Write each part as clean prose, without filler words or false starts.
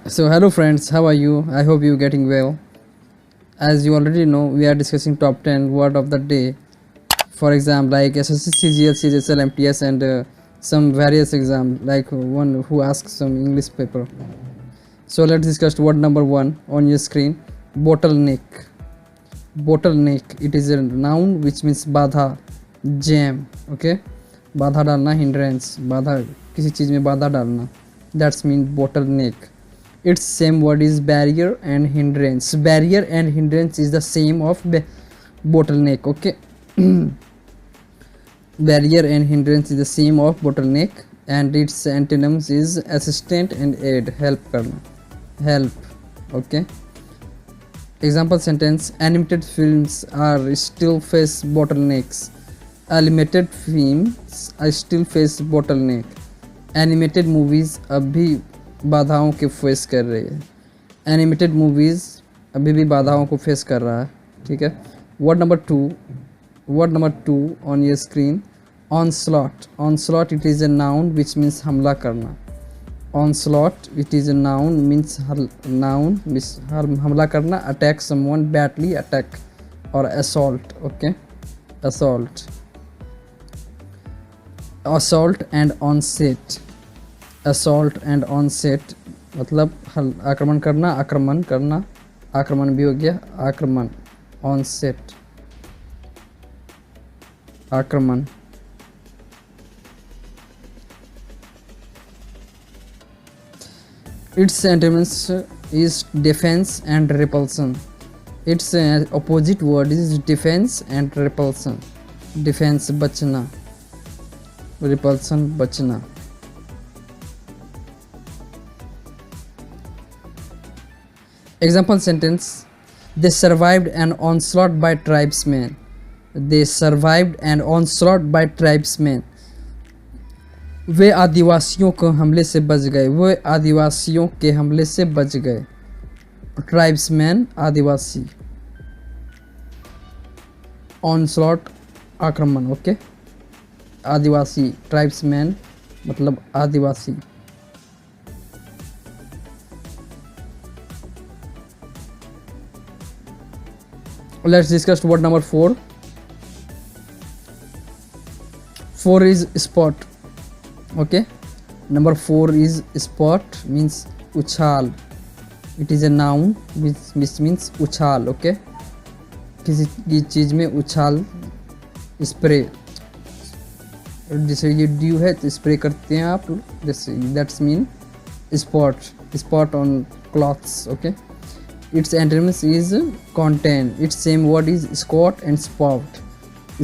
So hello friends, how are you? I hope you getting well. As you already know, we are discussing top 10 word of the day for exam like SSC, CGL, CGSL, MTS and some various exam like one who asks some English paper. So let's discuss word number 1 on your screen. Bottleneck. Bottleneck, it is a noun which means बाधा, jam. Okay, बाधा डालना, hindrance, बाधा किसी चीज़ में बाधा डालना, that's mean bottleneck. Its same word is barrier and hindrance. Barrier and hindrance is the same of bottleneck. Okay, barrier and hindrance is the same of bottleneck, and its antonyms is assistant and aid, help करना, help. Okay, example sentence: animated films are still face bottlenecks. Animated films are still face bottleneck. Animated movies अब भी बाधाओं के face कर रही है. Animated movies अभी भी बाधाओं को फेस कर रहा है. ठीक है. Word number two on your screen. Onslaught. Onslaught it is a noun which means हमला करना. Onslaught it is a noun means हमला करना. अटैक समवन, बैटली अटैक और assault. Okay, assault and onset. Assault and onset मतलब आक्रमण करना, आक्रमण भी हो गया, आक्रमण. ऑनसेट आक्रमण. It's antonyms is defence and repulsion. It's opposite word is defence and repulsion. Defence बचना, रिपल्सन बचना. Example sentence: they survived an onslaught by tribesmen. They survived an onslaught by tribesmen. वे आदिवासियों के हमले से बच गए. वे आदिवासियों के हमले से बच गए. ट्राइब्समैन आदिवासी. ऑनस्लॉट आक्रमण. ओके, आदिवासी. ट्राइब्समैन मतलब आदिवासी. Let's discuss word number 4. 4 is spot. Okay, number 4 is spot means उछाल. It is a noun which means उछाल. Okay, किसी चीज़ में उछाल, स्प्रे. जैसे ये ड्यू है तो स्प्रे करते हैं आप, जैसे that's mean spot on cloths. Okay, its antonyms is contain. Its same word is squat and spout.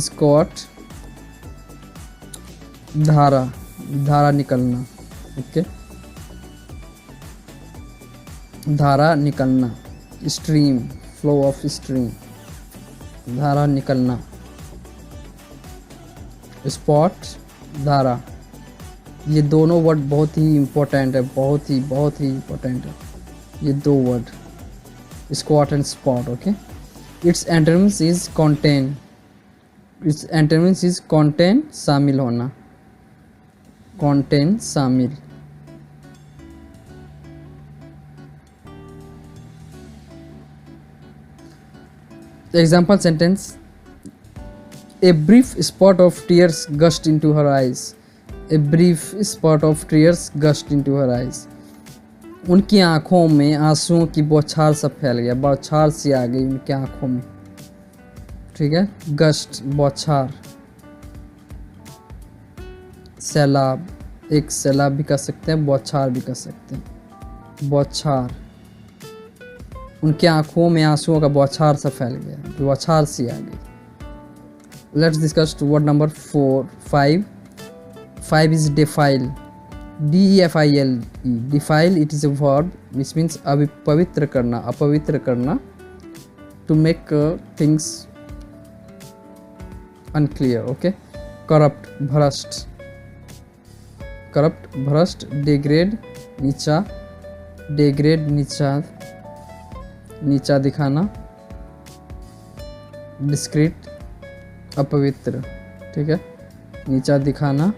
Squat धारा निकलना. ओके, धारा निकलना. स्ट्रीम, फ्लो ऑफ स्ट्रीम, धारा निकलना. स्पॉट, धारा. ये दोनों वर्ड बहुत ही इम्पोर्टेंट है, बहुत ही इम्पोर्टेंट है ये दो word, squat and spot. Okay, its antonyms is contain. Its antonyms is contain, शामिल होना. contain, शामिल. Example sentence: a brief spot of tears gushed into her eyes. A brief spot of tears gushed into her eyes. उनकी आंखों में आंसुओं की बौछार सा फैल गया, बौछार सी आ गई उनकी आंखों में. ठीक है. गस्ट बौछार. सैलाब, एक सैलाब भी कह सकते हैं, बौछार भी कह सकते हैं. बौछार. उनकी आंखों में आंसुओं का बौछार सा फैल गया, बौछार सी आ गई. Let's discuss word number 5. 5 is defile. DEFILE. Defile it is a verb which means पवित्र करना, अपवित्र करना. To make things unclear. Okay, corrupt, भ्रष्ट. corrupt, भ्रष्ट. degrade, नीचा. degrade, नीचा दिखाना. discreet, अपवित्र. ठीक है, नीचा दिखाना.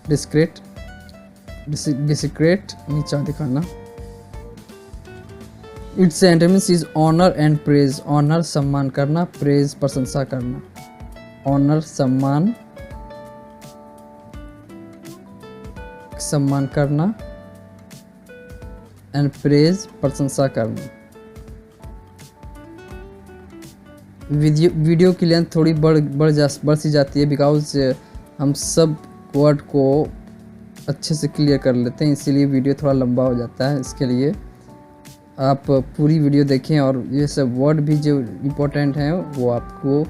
discreet, डिसिक्रेट नीचा दिखाना. Its antonyms is honour and praise. Honour सम्मान करना, प्रेज प्रशंसा करना। ऑनर सम्मान करना एंड प्रेज प्रशंसा करना। वीडियो की लेंथ थोड़ी बढ़ सी जाती है बिकॉज हम सब वर्ड को अच्छे से क्लियर कर लेते हैं, इसीलिए वीडियो थोड़ा लंबा हो जाता है। इसके लिए आप पूरी वीडियो देखें और ये सब वर्ड भी जो इम्पोर्टेंट हैं वो आपको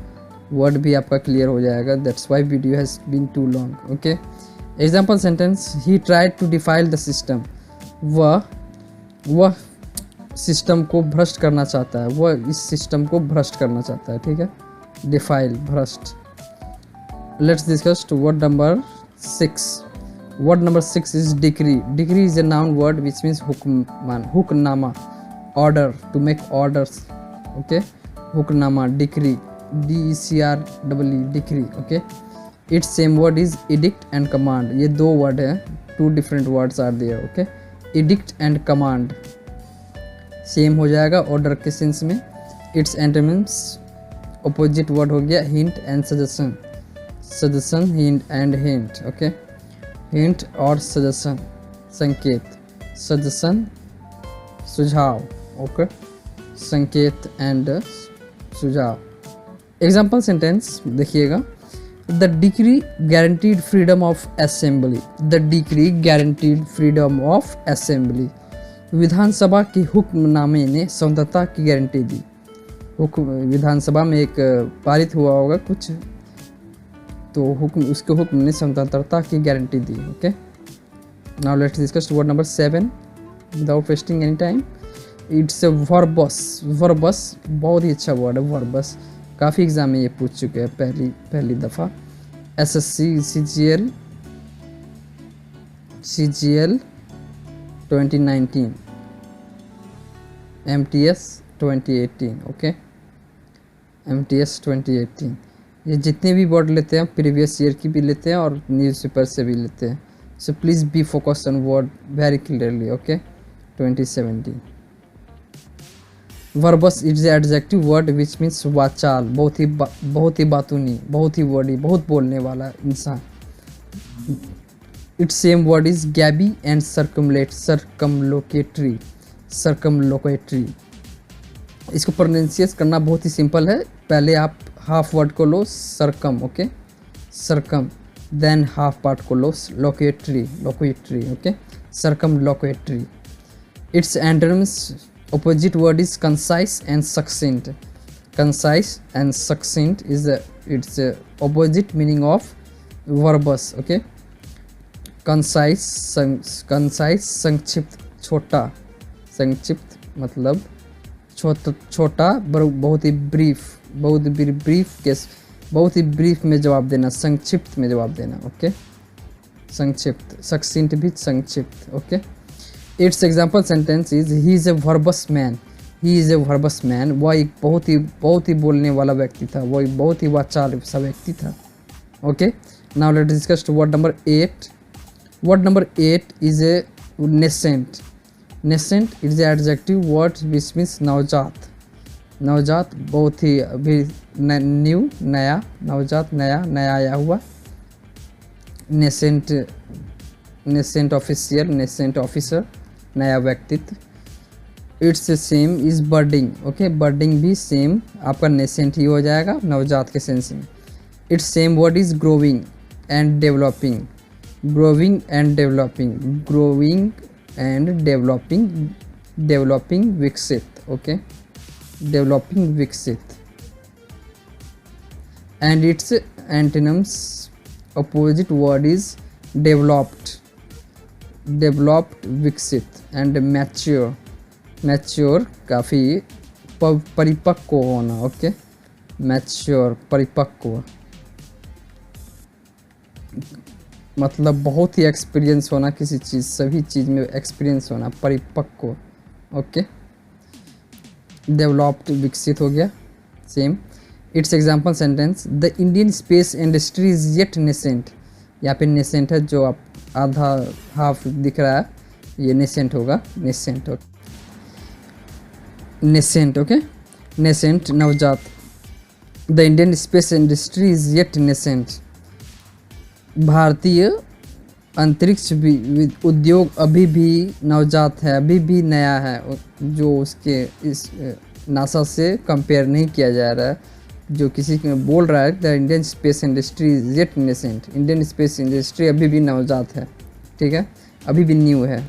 वर्ड भी आपका क्लियर हो जाएगा। That's why video has been too long. Okay, example sentence, he tried to defile the system. वह सिस्टम को भ्रष्ट करना चाहता है, वह इस सिस्टम को भ्रष्ट करना चाहता है। ठीक है, डिफाइल, भ्रष्ट। Let's discuss word number 6। Word number 6 is decree. Decree is a noun word which means hukamnama, order, to make orders. Okay, hukamnama, decree, DECREE, decree. Okay, its same word is edict and command. ये दो word है, two different words are there. Okay, edict and command same हो जाएगा order के sense में। It's antonyms opposite word हो गया hint and suggestion. Suggestion, hint and hint. Okay, hint और सजेशन, संकेत। सजेशन सुझाव, ओके, संकेत एंड सुझाव। एग्जाम्पल सेंटेंस देखिएगा, the decree guaranteed freedom of assembly. The decree guaranteed freedom of assembly. विधानसभा के हुक्मनामे ने स्वतंत्रता की गारंटी दी। विधानसभा में एक पारित हुआ होगा कुछ, तो उसके हुक्म ने स्वतंत्रता की guarantee the. Okay, now let's discuss word number 7 without wasting any time. It's a verbose. Verbose बहुत ही अच्छा वर्ड है, वर्बस। काफ़ी एग्जाम में ये पूछ चुके हैं पहली दफ़ा। SSC CGL 2019, MTS 2018। Okay, MTS 2018। ये जितने भी वर्ड लेते हैं प्रीवियस ईयर की भी लेते हैं और न्यूज़पेपर से भी लेते हैं। So please be focus on word very clearly. Okay, 2017। Verbose it's adjective word which means वाचाल, बहुत ही बातूनी, बहुत ही वर्डी, बहुत बोलने वाला इंसान। It's same word is gabby and circumlocutory. Circumlocutory, इसको प्रोनाउंसिएट करना बहुत ही सिंपल है। पहले आप हाफ वर्ड को लो circum, okay, circum, then half part को लो locatory, locatory. Okay, circumlocutory. It's antonyms opposite word is concise and succinct. Concise and succinct is its opposite meaning of verbose. Okay, concise, संक्षिप्त, छोटा। संक्षिप्त मतलब छोटा, बहुत ही ब्रीफ, बहुत ही ब्रीफ में जवाब देना, संक्षिप्त में जवाब देना। ओके, संक्षिप्त, succinct भी संक्षिप्त। Okay, it's example sentence is he is a verbose man. He is a verbose man, वह एक बहुत ही बोलने वाला व्यक्ति था, वह एक बहुत ही वाचाल सा व्यक्ति था। Okay, now let's discuss word number 8। Word number 8 is a nascent. Nascent is a adjective word which means नवजात। नवजात बहुत ही अभी न्यू, नया, नवजात, नया आया हुआ। Nascent, nascent official, nascent officer, नया व्यक्तित्व। It's same is budding. Okay, budding भी सेम आपका नेसेंट ही हो जाएगा नवजात के सेंस में। It's same word is growing and developing. Growing and developing, growing and developing, developing विकसित। ओके, डेवलपिंग विकसित। And it's antonyms opposite word is developed. Developed विकसित एंड मैच्योर। मैच्योर काफ़ी परिपक्व होना। ओके, मैच्योर परिपक्व मतलब बहुत ही एक्सपीरियंस होना किसी चीज़, सभी चीज़ में एक्सपीरियंस होना, परिपक्व। ओके, डेवलप्ड विकसित हो गया same. It's example sentence, the Indian space industry is yet nascent. यहाँ पे नेसेंट है, जो आप आधा हाफ दिख रहा है ये नेसेंट होगा, नेसेंट। nascent, okay, nascent, नवजात. The Indian space industry is yet nascent. भारतीय अंतरिक्ष उद्योग अभी भी नवजात है, अभी भी नया है, जो उसके इस नासा से कंपेयर नहीं किया जा रहा है. जो किसी बोल रहा है the Indian space industry is yet nascent, Indian space industry अभी भी नवजात है, ठीक है, अभी भी न्यू है.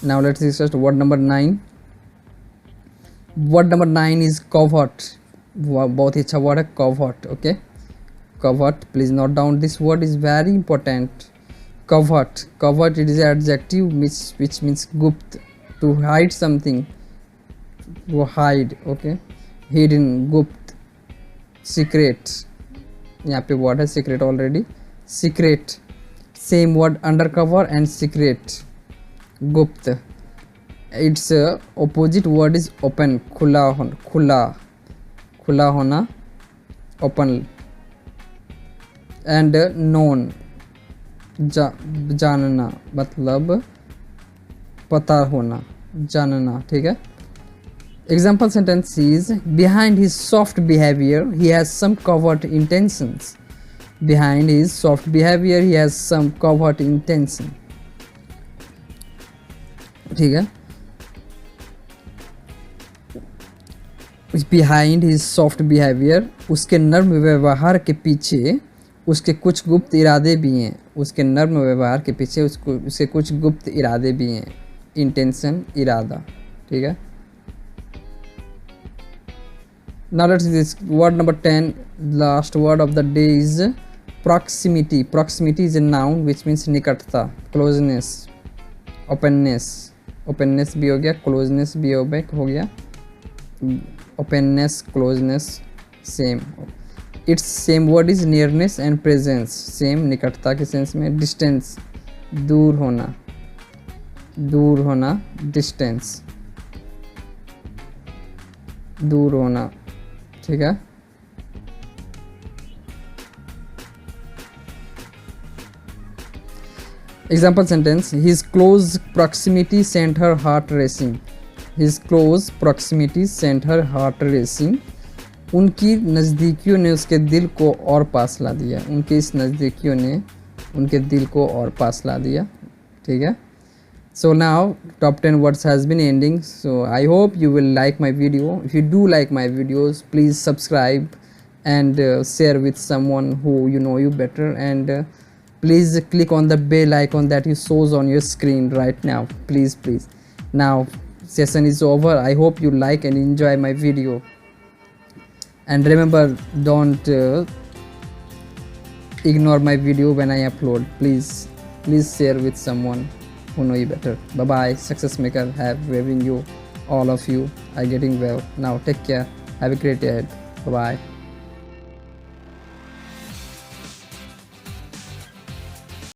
Now let's discuss word number 9. Word number 9 is covert. बहुत ही अच्छा वर्ड है covert. Okay, covert, please note down this word, is very important. Covert, covert it is adjective which means गुप्त, टू हाइड समथिंग, वो hide. Okay, hidden, गुप्त. Secret, यहाँ पे word है secret already. Secret, same word under cover and secret, गुप्त. It's opposite word is open, खुला होना, खुला होना, ओपन. एंड नोन, जानना, मतलब पता होना, जानना, ठीक है. Example sentence is behind his soft behavior he has some covert intentions. Behind his soft behavior he has some covert intention. ठीक है. Behind his soft behavior, उसके नर्म व्यवहार के पीछे उसके कुछ गुप्त इरादे भी हैं. उसके नर्म व्यवहार के पीछे उसके कुछ गुप्त इरादे भी हैं. इंटेंशन, इरादा, ठीक है. Now let's see this word number 10. Last word of the day is proximity. Proximity is a noun which means निकटता, closeness, openness. openness भी हो गया, closeness भी हो गया. openness, closeness, same. Its same word is nearness and presence. Same निकटता के sense में. distance, दूर होना, distance, दूर होना, ठीक है. Example sentence, his close proximity sent her heart racing. His close proximity sent her heart racing. उनकी नज़दीकियों ने उसके दिल को और पास ला दिया. उनके इस नज़दीकियों ने उनके दिल को और पास ला दिया, ठीक है. So now top 10 words has been ending, so I hope you will like my video. If you do like my videos, please subscribe and share with someone who you know you better, and please click on the bell icon that you shows on your screen right now, please. Now session is over. I hope you like and enjoy my video, and remember, don't ignore my video when I upload. Please share with someone who know you better. Bye bye. Success maker, having you, all of you are getting well. Now take care. Have a great day ahead. Bye bye.